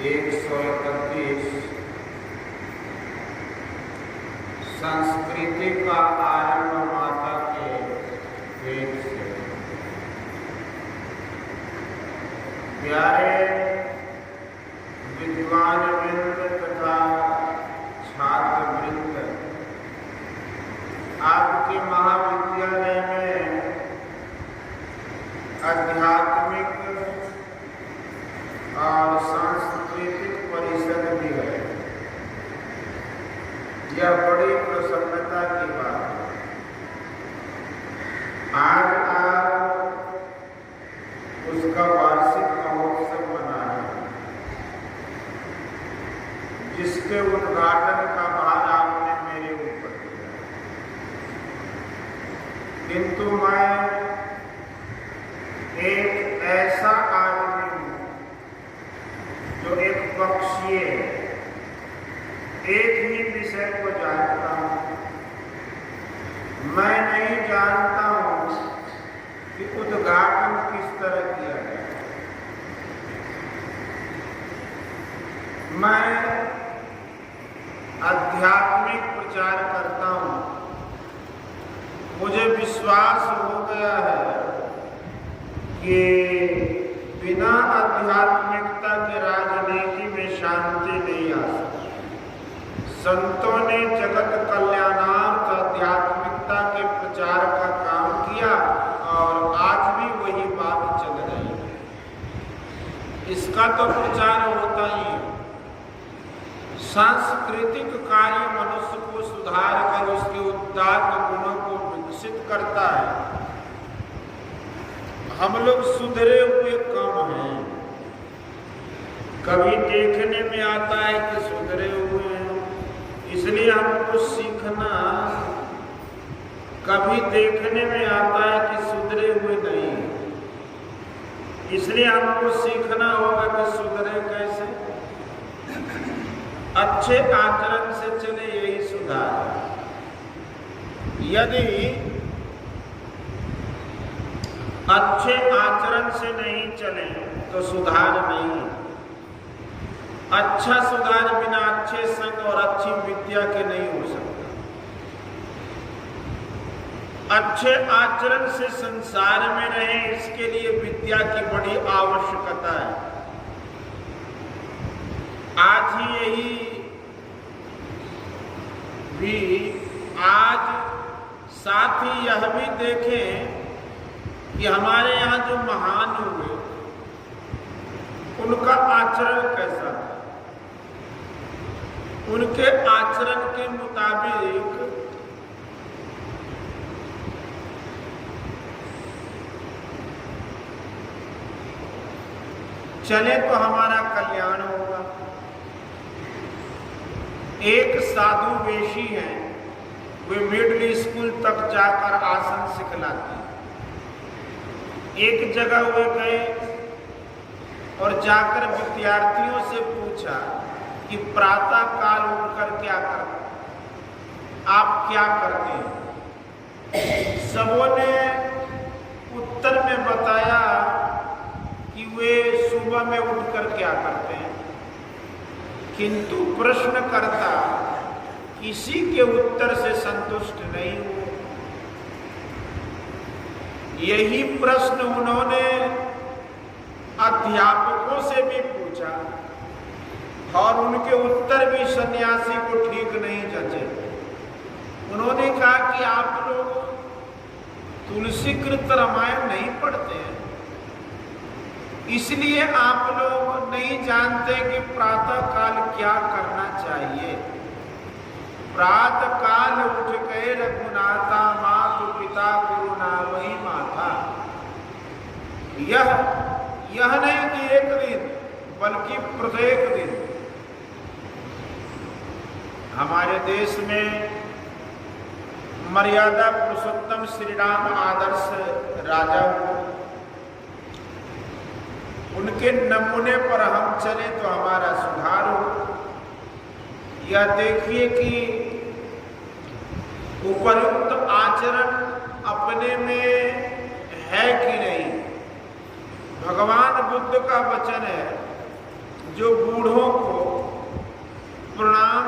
131 संस्कृति का आरंभ माता के पेट से। प्यारे विद्वान वृंद तथा छात्र वृंद, आपके महाविद्यालय में आध्यात्मिक और सांस्कृतिक परिषद भी है। यह बड़ी प्रसन्नता की बात है। आज आप उसका वार्षिक महोत्सव मना रहे हैं, जिसके उद्घाटन का भार आपने मेरे ऊपर दिया। किंतु मैं एक ऐसा आदमी हूं जो एक पक्षीय एक ही विषय को जानता हूं। मैं नहीं जानता हूं कि उद्घाटन किस तरह किया जाए। मैं आध्यात्मिक प्रचार करता हूं। मुझे विश्वास हो गया है कि बिना आध्यात्मिकता के राजनीति में शांति नहीं आ सकती। संतों ने जगत कल्याणार्थ आध्यात्मिकता के प्रचार का काम किया और आज भी वही बात चल रही है। इसका तो प्रचार होता ही है। सांस्कृतिक कार्य मनुष्य को सुधार कर उसके उदात्त गुणों को विकसित करता है। हम लोग सुधरे हुए कम हैं। कभी देखने में आता है कि सुधरे हुए हैं, इसलिए हमको सीखना। कभी देखने में आता है कि सुधरे हुए नहीं है, इसलिए हमको सीखना होगा कि सुधरे कैसे। अच्छे आचरण से चले, यही सुधार। यदि अच्छे आचरण से नहीं चले तो सुधार नहीं। अच्छा सुधार बिना अच्छे संग और अच्छी विद्या के नहीं हो सकता। अच्छे आचरण से संसार में रहे, इसके लिए विद्या की बड़ी आवश्यकता है। आज ही यही भी आज साथ ही यह भी देखें कि हमारे यहाँ जो महान हुए उनका आचरण कैसा था। उनके आचरण के मुताबिक चले तो हमारा कल्याण होगा। एक साधु वेशी हैं, वे मिडिल स्कूल तक जाकर आसन सिखलाते हैं। एक जगह वे गए और जाकर विद्यार्थियों से पूछा कि प्रातः काल उठकर क्या करते, आप क्या करते हैं। सबों ने उत्तर में बताया कि वे सुबह में उठकर क्या करते हैं, किंतु प्रश्नकर्ता किसी के उत्तर से संतुष्ट नहीं हुए। यही प्रश्न उन्होंने अध्यापकों से भी पूछा और उनके उत्तर भी सन्यासी को ठीक नहीं जचे। उन्होंने कहा कि आप लोग तुलसीकृत रामायण नहीं पढ़ते हैं, इसलिए आप लोग नहीं जानते कि प्रातः काल क्या करना चाहिए। प्रातः काल उठ गए रघुनाथा, मातु पिता गुरुना वही माता। यह नहीं कि एक दिन, बल्कि प्रत्येक दिन। हमारे देश में मर्यादा पुरुषोत्तम श्री राम आदर्श राजा हुए। उनके नमूने पर हम चले तो हमारा सुधार हो। यह देखिए कि उपयुक्त आचरण अपने में है कि नहीं। भगवान बुद्ध का वचन है, जो बूढ़ों को प्रणाम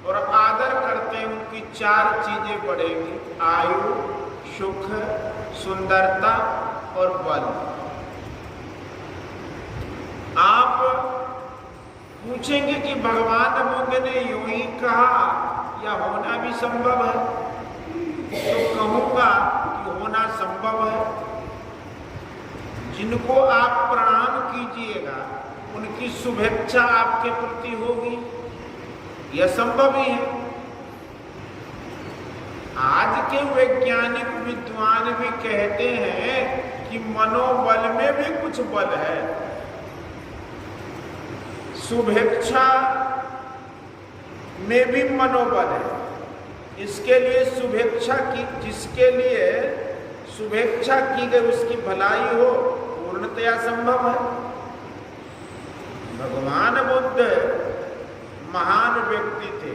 और आदर करते हैं उनकी 4 चीजें बढ़ेंगी: आयु, सुख, सुंदरता और बल। आप पूछेंगे कि भगवान बुद्ध ने यूं ही कहा या होना भी संभव है? तो कहूंगा कि होना संभव है। जिनको आप प्रणाम कीजिएगा उनकी शुभेच्छा आपके प्रति होगी, यह संभव ही है। आज के वैज्ञानिक विद्वान भी कहते हैं कि मनोबल में भी कुछ बल है। शुभेच्छा में भी मनोबल है। इसके लिए शुभेच्छा की, जिसके लिए शुभेच्छा की गई उसकी भलाई हो, पूर्णतया संभव है। भगवान बुद्ध महान व्यक्ति थे।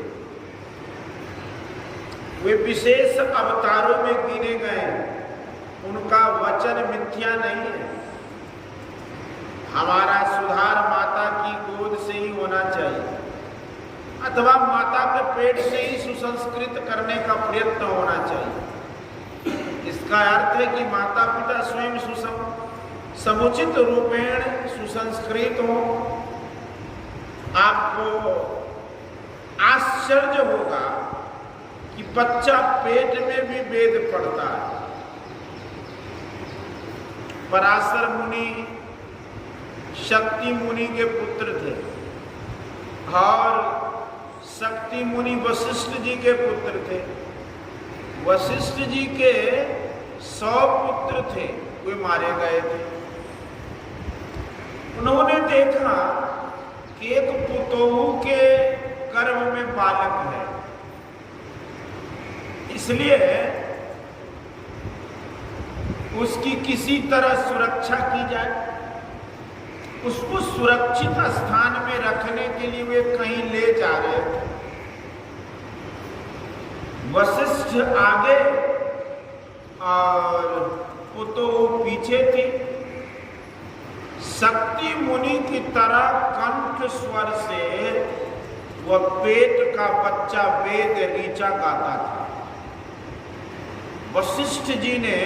वे विशेष अवतारों में गिने गए। उनका वचन मिथ्या नहीं है। हमारा सुधार माता की गोद से ही होना चाहिए अथवा माता के पेट से ही सुसंस्कृत करने का प्रयत्न होना चाहिए। इसका अर्थ है कि माता पिता स्वयं समुचित रूपेण सुसंस्कृत हो। आपको आश्चर्य होगा कि बच्चा पेट में भी वेद पढ़ता है। पराशर मुनि शक्ति मुनि के पुत्र थे और शक्ति मुनि वशिष्ठ जी के पुत्र थे। वशिष्ठ जी के 100 पुत्र थे, वे मारे गए थे। उन्होंने देखा कि एक पुतोहू के गर्भ में बालक है, इसलिए उसकी किसी तरह सुरक्षा की जाए। उसको सुरक्षित स्थान में रखने के लिए वे कहीं ले जा रहे थे। वशिष्ठ आगे और पुतोहू पीछे थी। शक्ति मुनि की तरह कंठ स्वर से वह पेट का बच्चा वेद ऋचा गाता था। वशिष्ठ जी ने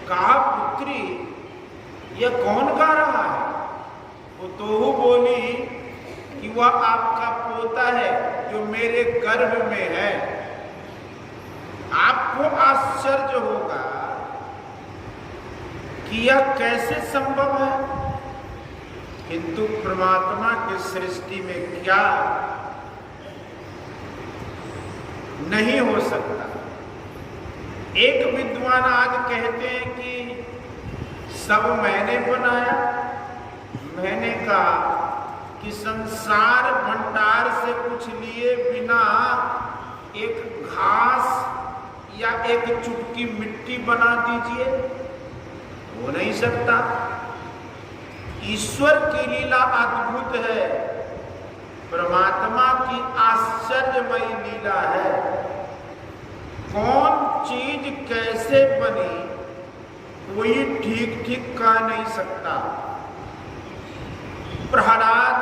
कहा, पुत्री यह कौन गा रहा है? पुतोहू बोली कि वह आपका पोता है जो मेरे गर्भ में है। आपको आश्चर्य होगा कि यह कैसे संभव है, किंतु परमात्मा की सृष्टि में क्या नहीं हो सकता। एक विद्वान आज कहते हैं कि सब मैंने बनाया। मैंने कहा कि संसार भंडार से कुछ लिए बिना एक घास या एक चुटकी मिट्टी बना दीजिए, हो नहीं सकता। ईश्वर की लीला अद्भुत है, परमात्मा की आश्चर्यमयी लीला है। कौन चीज कैसे बनी कोई ठीक ठीक कह नहीं सकता। प्रहलाद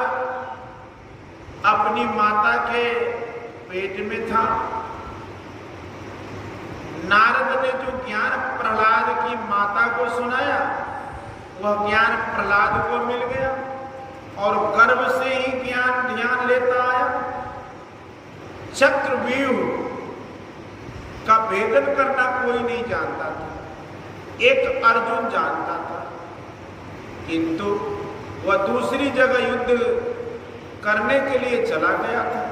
अपनी माता के पेट में था। नारद ने जो ज्ञान प्रहलाद की माता को सुनाया वह ज्ञान प्रहलाद को मिल गया और गर्भ से ही ज्ञान ध्यान लेता आया। चक्रव्यूह का भेदन करना कोई नहीं जानता था, एक अर्जुन जानता था, किंतु वह दूसरी जगह युद्ध करने के लिए चला गया था।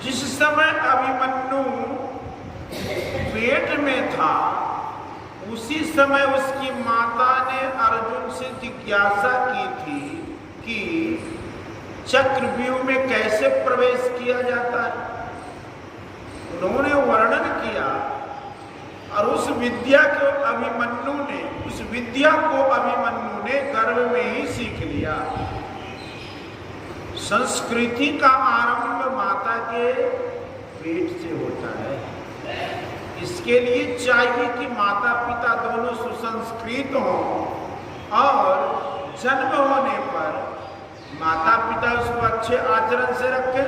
जिस समय अभिमन्यु पेट में था उसी समय उसकी माता ने अर्जुन से जिज्ञासा की थी कि चक्रव्यूह में कैसे प्रवेश किया जाता है। उन्होंने वर्णन किया और उस विद्या को अभिमन्यु ने गर्भ में ही सीख लिया। संस्कृति का आरंभ माता के पेट से होता है। इसके लिए चाहिए कि माता पिता दोनों सुसंस्कृत हों और जन्म माता पिता उसको अच्छे आचरण से रखें,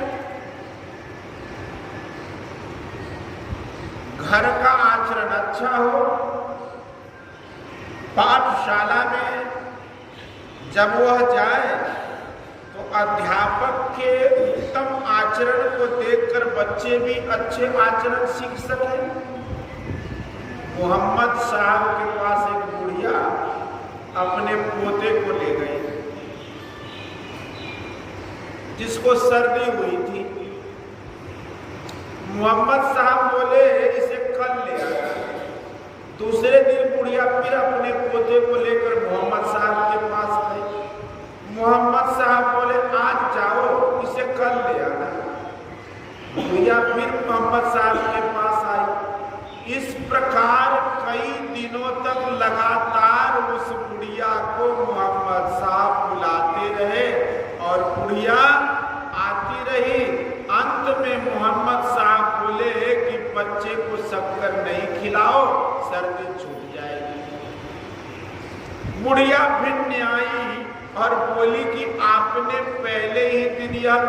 घर का आचरण अच्छा हो, पाठशाला में जब वह जाए तो अध्यापक के उत्तम आचरण को देखकर बच्चे भी अच्छे आचरण सीख सकें। मोहम्मद साहब के पास एक बुढ़िया अपने पोते को ले गई जिसको सर्दी हुई थी। मोहम्मद साहब बोले इसे कल ले आया। दूसरे दिन बुढ़िया फिर अपने पोते को लेकर मोहम्मद साहब के पास गई। मोहम्मद साहब बोले आज जाओ, इसे कल ले आना। बुढ़िया फिर मोहम्मद साहब के पास आई। इस प्रकार कई दिनों तक लगातार उस बुढ़िया को मोहम्मद साहब बुलाते रहे और बुढ़िया आती रही। अंत में मोहम्मद साहब बोले कि बच्चे को शक्कर नहीं खिलाओ, सर्दी छूट जाएगी। बुढ़िया भिन्न आई और बोली कि आपने पहले ही दिन यह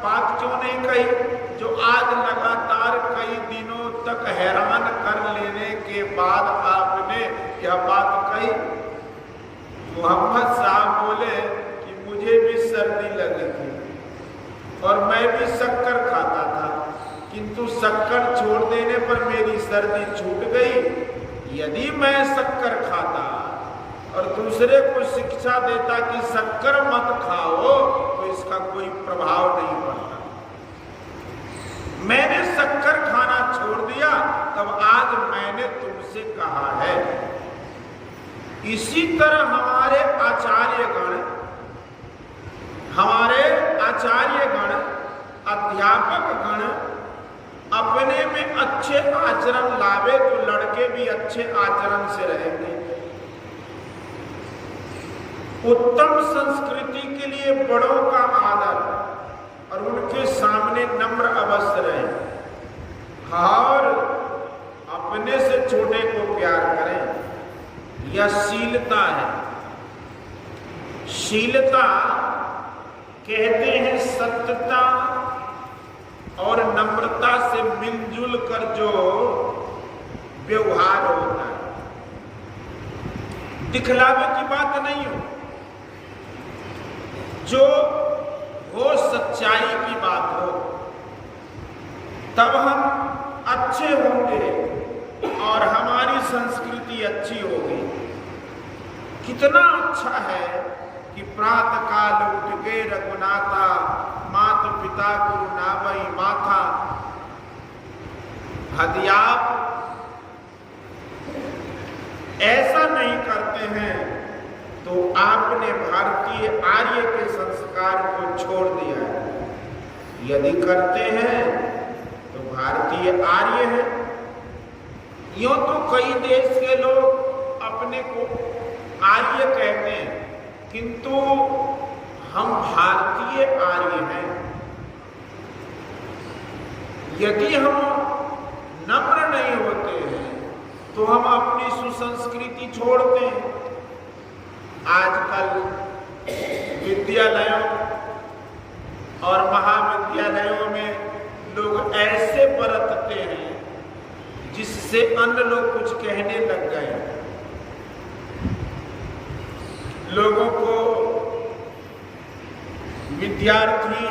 बात क्यों नहीं कही जो आज लगातार कई दिनों तक हैरान कर लेने के बाद आपने यह बात कही। मोहम्मद साहब बोले कि मुझे भी सर्दी लगी थी और मैं भी शक्कर खाता था, किंतु शक्कर छोड़ देने पर मेरी सर्दी छूट गई। यदि मैं शक्कर खाता और दूसरे को शिक्षा देता कि शक्कर मत खाओ तो इसका कोई प्रभाव नहीं पड़ता। मैंने शक्कर खाना छोड़ दिया, तब आज मैंने तुमसे कहा है। इसी तरह हमारे आचार्यगण अध्यापक गण अपने में अच्छे आचरण लावे तो लड़के भी अच्छे आचरण से रहेंगे। उत्तम संस्कृति के लिए बड़ों का आदर और उनके सामने नम्र अवश्य रहे और अपने से छोटे को प्यार करें। यह शीलता है। शीलता कहते हैं सत्यता और नम्रता से मिलजुल कर जो व्यवहार होता है, दिखलावे की बात नहीं हो, जो हो सच्चाई की बात हो, तब हम अच्छे होंगे और हमारी संस्कृति अच्छी होगी। कितना अच्छा है कि प्रातः काल उठ के रघुनाथा मात पिता गुरु नावई माथा। यदि आप ऐसा नहीं करते हैं तो आपने भारतीय आर्य के संस्कार को छोड़ दिया है। यदि करते हैं तो भारतीय आर्य है। यूं तो कई देश के लोग अपने को आर्य कहते हैं, किंतु हम भारतीय आर्य हैं। यदि हम नम्र नहीं होते हैं तो हम अपनी सुसंस्कृति छोड़ते हैं। आजकल विद्यालयों और महाविद्यालयों में लोग ऐसे बरतते हैं जिससे अन्य लोग कुछ कहने लग गए। लोगों को विद्यार्थी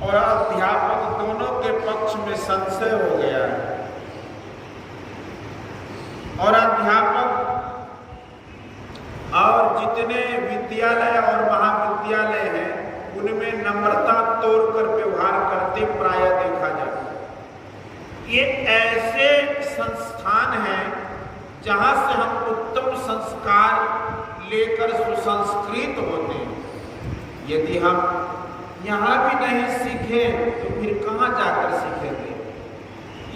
और अध्यापक दोनों के पक्ष में संशय हो गया है और अध्यापक और जितने विद्यालय और महाविद्यालय हैं उनमें नम्रता तोड़कर व्यवहार करते प्रायः देखा जाता है। ये ऐसे संस्थान हैं जहां से हम उत्तम संस्कार लेकर सुसंस्कृत होते हैं। यदि हम यहाँ भी नहीं सीखें तो फिर कहाँ जाकर सीखेंगे।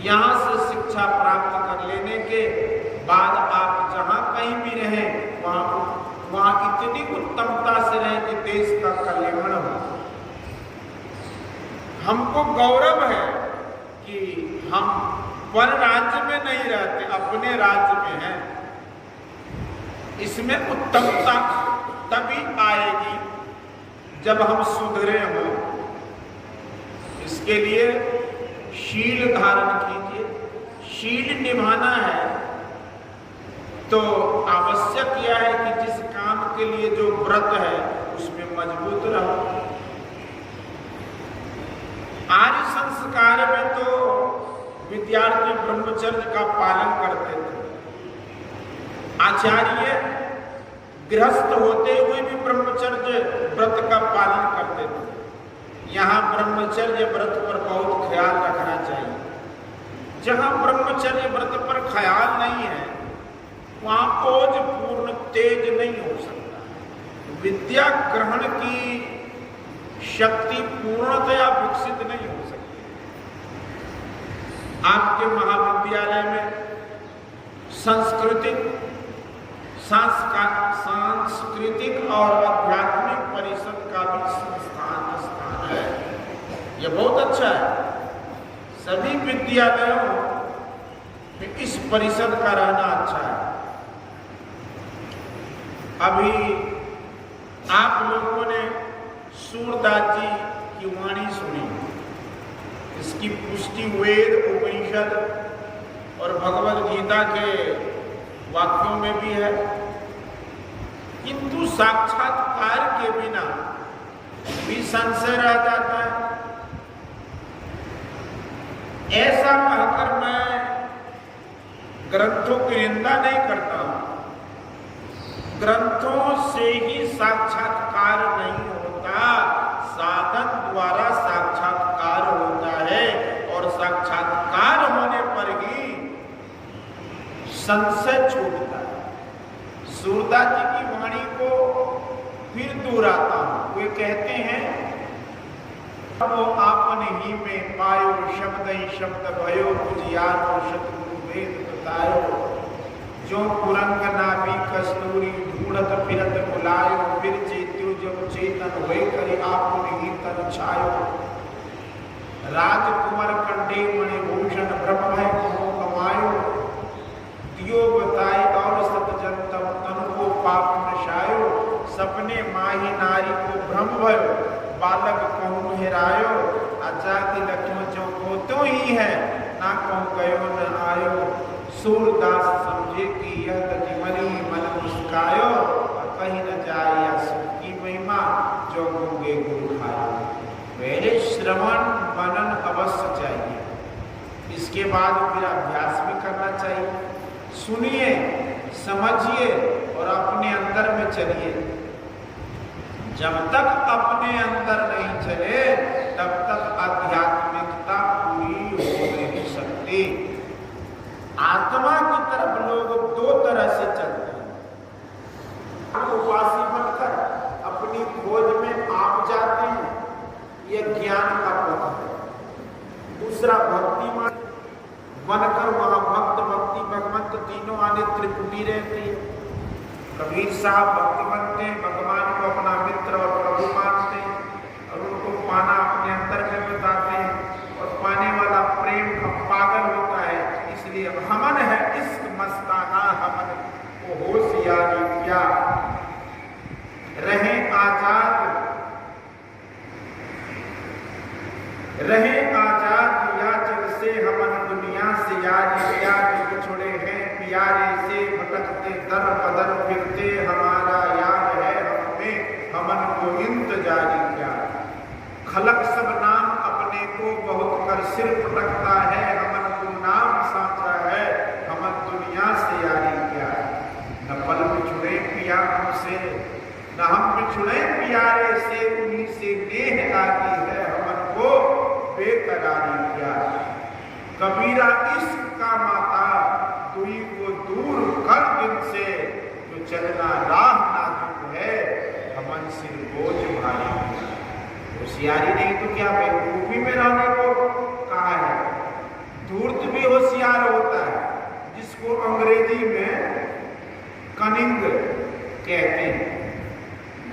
यहाँ से शिक्षा प्राप्त कर लेने के बाद आप जहाँ कहीं भी रहें वहाँ इतनी उत्तमता से रहें कि देश का कल्याण हो। हमको गौरव है कि हम पर राज्य में नहीं रहते, अपने राज्य में हैं। इसमें उत्तमता तभी आएगी जब हम सुधरे हों। इसके लिए शील धारण कीजिए। शील निभाना है तो आवश्यक यह है कि जिस काम के लिए जो व्रत है उसमें मजबूत रहो। आर्य संस्कार में तो विद्यार्थी ब्रह्मचर्य का पालन करते थे। आचार्य गृहस्थ होते हुए भी ब्रह्मचर्य व्रत का पालन करते थे। यहाँ ब्रह्मचर्य व्रत पर बहुत ख्याल रखना चाहिए। जहाँ ब्रह्मचर्य व्रत पर ख्याल नहीं है वहाँ ओज पूर्ण तेज नहीं हो सकता। विद्या ग्रहण की शक्ति पूर्णतया विकसित नहीं हो सकती। आपके महाविद्यालय में सांस्कृतिक और आध्यात्मिक परिषद का भी स्थान है। यह बहुत अच्छा है। सभी विद्यालयों में इस परिषद का रहना अच्छा है। अभी आप लोगों ने सूरदास जी की वाणी सुनी। इसकी पुष्टि वेद, उपनिषद और भगवद गीता के वाक्यों में भी है, किंतु साक्षात्कार के बिना भी संशय रह जाता है। ऐसा कहकर मैं ग्रंथों की निंदा नहीं करता हूं। ग्रंथों से ही साक्षात्कार नहीं होता, साधन द्वारा साक्षात्कार होता है और साक्षात्कार होने पर ही संशय छूटता है। सूरदास जी की वाणी को फिर दोहराता हूं। वे कहते हैं वो आपन ही में पायो शब्द ही शब्द भयो पुजियारो शतगुरु वेद बतायो जो कुरंग नाभि कस्तूरी ढूंढत फिरत बुलायो फिर चेत्यो जब चेतन हुए करी आपन ही तन छायो राजकुमार कंडे मणिभूषण ब्रह्म है कहो कमायो दियो बताए और सत जन तब तन को पाप नशायो सपने माही नारी को भ्रम भयो बालक कहूँ हेरायो आजादी लखनऊ जो को तो ही है ना कहूँ गयो न आयो सूरदास समझे कि यह गतिमरी मन मुस्कायो कहीं न जाए या सुख की महिमा जो गूंगे गुरु खायो। पहले श्रवण मनन अवश्य चाहिए, इसके बाद फिर अभ्यास भी करना चाहिए। सुनिए, समझिए और अपने अंदर में चलिए। जब तक अपने अंदर नहीं चले तब तक आध्यात्मिकता पूरी हो नहीं सकती। आत्मा की तरफ लोग दो तरह से चलते हैं। उपासी बनकर अपनी खोज में आप जाते हैं, यह ज्ञान का पथ है। दूसरा भक्तिमान बनकर वहां भक्त भक्ति भगवंत तीनों आने त्रिपुटी रहती है। कबीर साहब भक्ति बनते हैं, भगवान को अपना मित्र और प्रभु मानते हैं और उनको पाना अपने अंदर में बताते हैं और पाने वाला प्रेम का पागल होता है। इसलिए हमन है इश्क मस्ताना हमन को होशियारी क्या रहे आजाद या जग से हमन दुनिया से यारी प्यारे बिछुड़े हैं प्यारे से भटकते दर बदर फिरते हमारा यार है हमें हमन को इंतजारी क्या खलक सब नाम अपने को बहुत कर सिर पटकता है हमन को नाम साचा है हमन दुनिया से यारी क्या न पल बिछुड़े पिया हमसे न हम बिछुड़े प्यारे से उन्हीं से नेह लागी है हमन को बेकरारी क्या कबीरा इश्क का माता दुई को दूर कर दिन से जो चलना राह नाजुक है हमन सिर बोझ भारी। होशियारी नहीं तो क्या बेवकूफी में रहने को कहा है। धूर्त भी होशियार होता है, जिसको अंग्रेजी में कनिंग कहते हैं।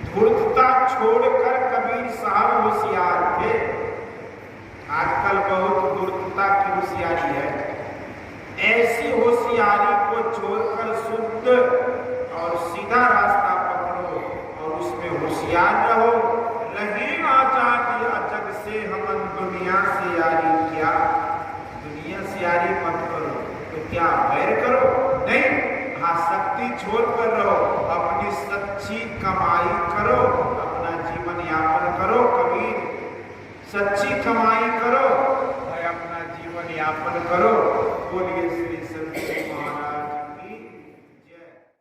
धूर्तता छोड़कर कबीर साहब होशियार थे। आजकल बहुत धूर्तता की होशियारी है। ऐसी होशियारी को छोड़कर शुद्ध और सीधा रास्ता पकड़ो और उसमें होशियार रहो। पर रहो, अपनी सच्ची कमाई करो, अपना जीवन यापन करो। कबीर, सच्ची कमाई करो और अपना जीवन यापन करो। बोलिए श्री